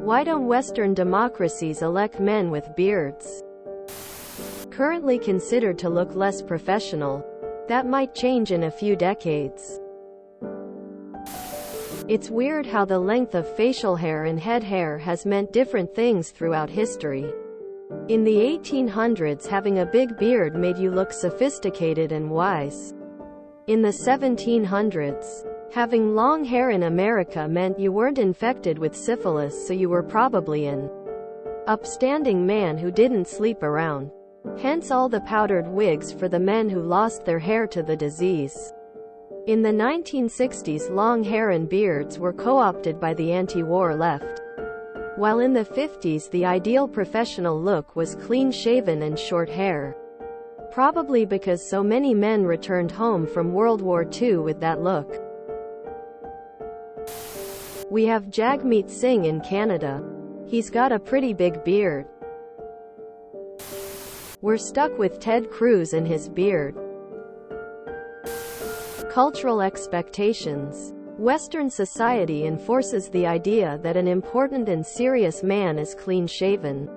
Why don't Western democracies elect men with beards? Currently considered to look less professional. That might change in a few decades. It's weird how the length of facial hair and head hair has meant different things throughout history. In the 1800s, having a big beard made you look sophisticated and wise. In the 1700s, having long hair in America meant you weren't infected with syphilis, so you were probably an upstanding man who didn't sleep around. Hence all the powdered wigs for the men who lost their hair to the disease. In the 1960s, long hair and beards were co-opted by the anti-war left. While in the 50s the ideal professional look was clean-shaven and short hair. Probably because so many men returned home from World War II with that look. We have Jagmeet Singh in Canada. He's got a pretty big beard. We're stuck with Ted Cruz and his beard. Cultural expectations. Western society enforces the idea that an important and serious man is clean-shaven.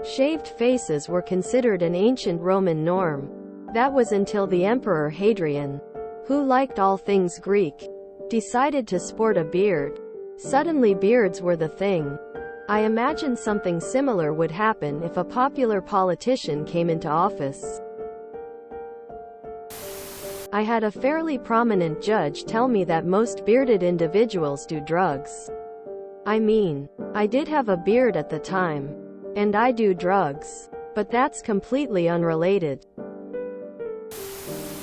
Shaved faces were considered an ancient Roman norm. That was until the Emperor Hadrian, who liked all things Greek, decided to sport a beard. Suddenly beards were the thing. I imagine something similar would happen if a popular politician came into office. I had a fairly prominent judge tell me that most bearded individuals do drugs. I mean, I did have a beard at the time. And I do drugs. But that's completely unrelated.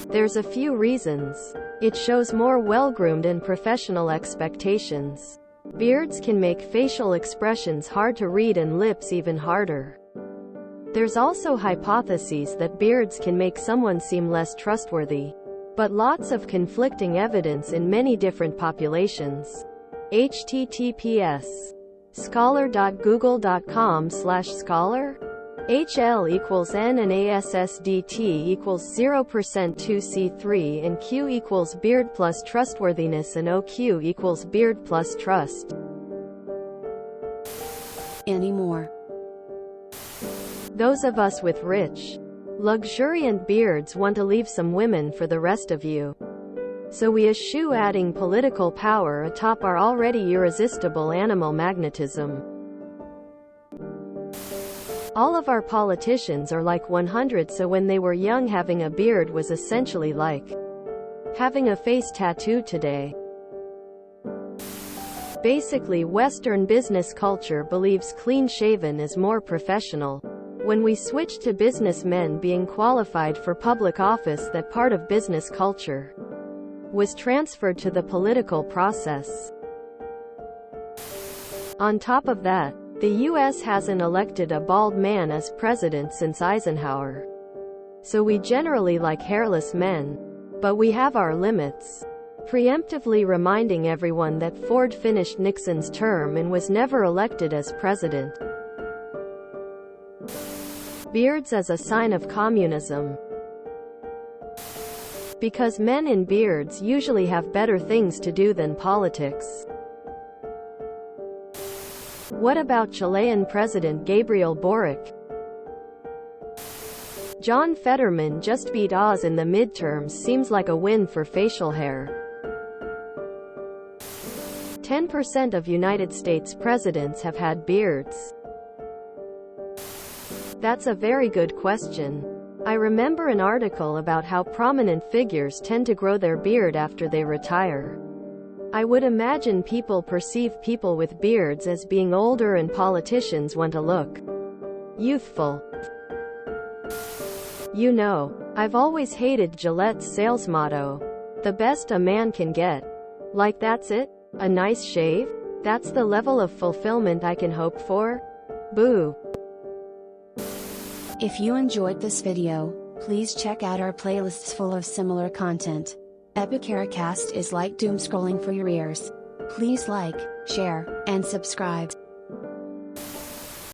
There's a few reasons. It shows more well-groomed and professional expectations. Beards can make facial expressions hard to read and lips even harder. There's also hypotheses that beards can make someone seem less trustworthy. But lots of conflicting evidence in many different populations. https scholar.google.com/scholar HL equals N and ASSDT equals 0% 2C3 and Q equals beard plus trustworthiness and OQ equals beard plus trust. Anymore. Those of us with rich, luxuriant beards want to leave some women for the rest of you. So we eschew adding political power atop our already irresistible animal magnetism. All of our politicians are like 100, so when they were young having a beard was essentially like having a face tattoo today. Basically, Western business culture believes clean-shaven is more professional. When we switched to businessmen being qualified for public office, that part of business culture was transferred to the political process. On top of that, the US hasn't elected a bald man as president since Eisenhower. So we generally like hairless men. But we have our limits. Preemptively reminding everyone that Ford finished Nixon's term and was never elected as president. Beards as a sign of communism. Because men in beards usually have better things to do than politics. What about Chilean President Gabriel Boric? John Fetterman just beat Oz in the midterms. Seems like a win for facial hair. 10% of United States presidents have had beards. That's a very good question. I remember an article about how prominent figures tend to grow their beard after they retire. I would imagine people perceive people with beards as being older and politicians want to look youthful. You know, I've always hated Gillette's sales motto, "The best a man can get." Like that's it? A nice shave? That's the level of fulfillment I can hope for? Boo. If you enjoyed this video, please check out our playlists full of similar content. Epicaricast is like doom scrolling for your ears. Please like, share, and subscribe.